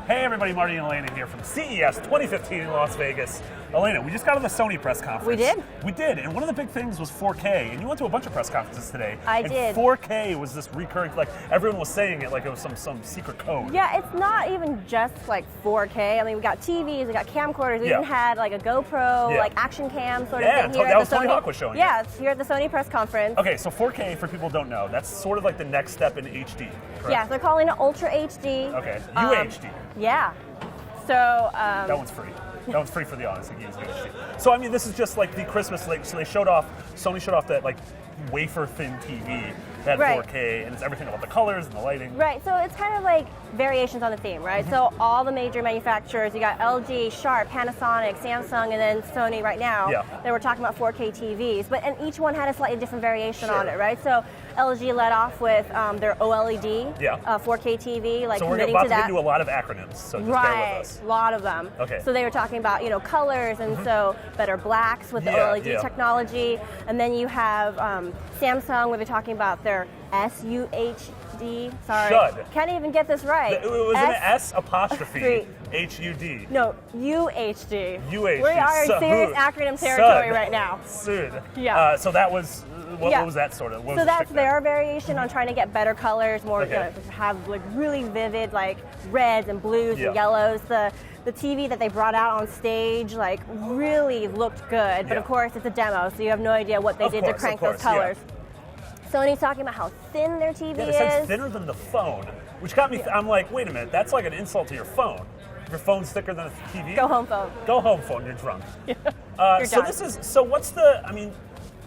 Hey everybody, Marty and Alaina here from CES 2015 in Las Vegas. Alaina, we just got to the Sony press conference. We did? We did, and one of the big things was 4K, and you went to a bunch of press conferences today. I and did. 4K was this recurring, like everyone was saying it like it was some secret code. Yeah, it's not even just like 4K. I mean, we got TVs, we got camcorders, we even had like a GoPro, like action cam sort of thing here that at was the Tony Sony. Hawk was showing Yeah, it's here at the Sony press conference. Okay, so 4K, for people who don't know, that's sort of like the next step in HD, correct? Yeah, they're calling it Ultra HD. Okay, UHD. Yeah. So that one's free. That one's free for the audience. So I mean, this is just like the Christmas. Like, so Sony showed off that like wafer thin TV that had 4K, and it's everything about the colors and the lighting. Right. So it's kind of like variations on the theme, right? So all the major manufacturers, you got LG, Sharp, Panasonic, Samsung, and then Sony right now. Yeah. They were talking about 4K TVs, and each one had a slightly different variation on it, right? So LG led off with their OLED 4K TV, like so we're about to get into a lot of acronyms, so just bear with us. A lot of them. Okay. So they were talking about colors, and so better blacks with the OLED technology, and then you have Samsung, where they're talking about their SUHD. Sorry, Shud. Can't even get this right. It was an S apostrophe HUD. No, UHD. UHD. We are in serious acronym territory right now. Sud. Yeah. So that was. What was that sort of? So that's their variation on trying to get better colors, more have like really vivid like reds and blues and yellows. The TV that they brought out on stage like really looked good, but of course it's a demo, so you have no idea what they did to crank those colors. Sony's talking about how thin their TV is. It's thinner than the phone, which got me. I'm like, wait a minute, that's like an insult to your phone. If your phone's thicker than a TV. Go home phone. Go home phone. You're drunk. You're so done. what's the? I mean,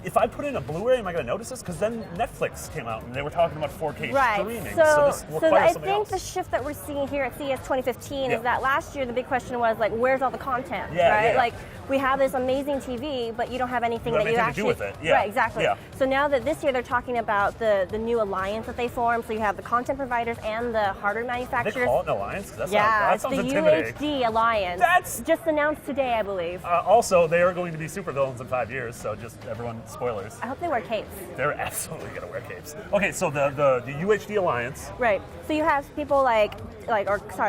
if I put in a Blu-ray, am I going to notice this? Because then Netflix came out and they were talking about 4K streaming. So this requires I something think else. the shift that we're seeing here at CES 2015 is that last year the big question was like, where's all the content, right? Like we have this amazing TV, but you don't have anything that you actually do with it. Right, exactly. So now that this year they're talking about the new alliance that they formed. So you have the content providers and the hardware manufacturers. They call it an alliance? That it's sounds the intimidating. UHD alliance. That's just announced today, I believe. Also, they are going to be supervillains in 5 years, so just everyone, spoilers. I hope they wear capes. They're absolutely going to wear capes. Okay, so the UHD alliance. Right. So you have people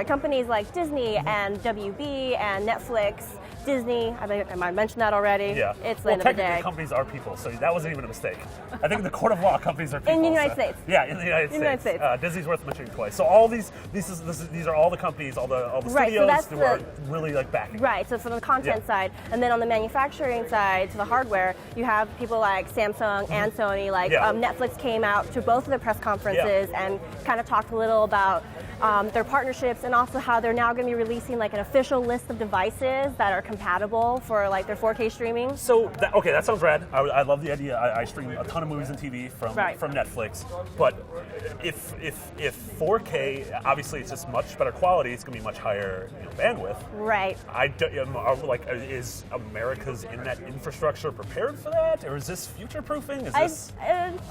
companies like Disney and WB and Netflix. Disney, I might mention that already. Yeah. It's the end of the day. Companies are people, so that wasn't even a mistake. I think in the court of law, companies are people. In the United States. Yeah, in the United States. Disney's worth mentioning twice. So all these are all the companies, all the studios who are really like backing. Right. So from the content side, and then on the manufacturing side, to the hardware, you have people like Samsung and Sony. Like Netflix came out to both of their press conferences and kind of talked a little about their partnerships, and also how they're now going to be releasing like an official list of devices that are compatible for like their 4K streaming. So that sounds rad. I love the idea. I stream a ton of movies and TV from Netflix, but if 4K, obviously it's just much better quality. It's going to be much higher bandwidth. Right. Is America's internet infrastructure prepared for that, or is this future proofing? Is this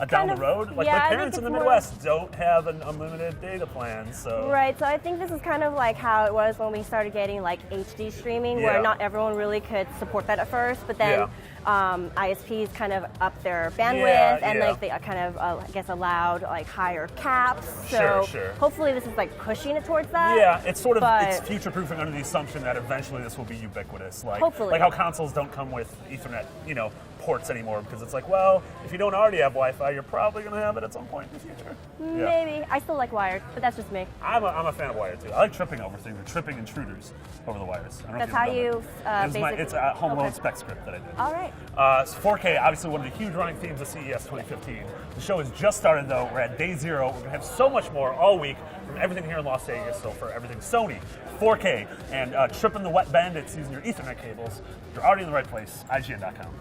down the road? Like my parents in the Midwest don't have an unlimited data plan, so. Right, so I think this is kind of like how it was when we started getting like HD streaming, where not everyone really could support that at first, but then ISPs kind of upped their bandwidth and like they kind of allowed like higher caps. So hopefully this is like pushing it towards that. Yeah, it's sort of it's future proofing under the assumption that eventually this will be ubiquitous. Like hopefully. Like how consoles don't come with Ethernet, ports anymore, because it's like, well, if you don't already have Wi-Fi, you're probably going to have it at some point in the future. Maybe. I still like wired, but that's just me. I'm a fan of wired too. I like tripping over things, or tripping intruders over the wires. That's how you basically. It's a home loan spec script that I did. All right. 4K, obviously one of the huge running themes of CES 2015. The show has just started though. We're at day 0. We're going to have so much more all week from everything here in Las Vegas. So for everything Sony, 4K, and tripping the wet bandits using your Ethernet cables, you're already in the right place. IGN.com.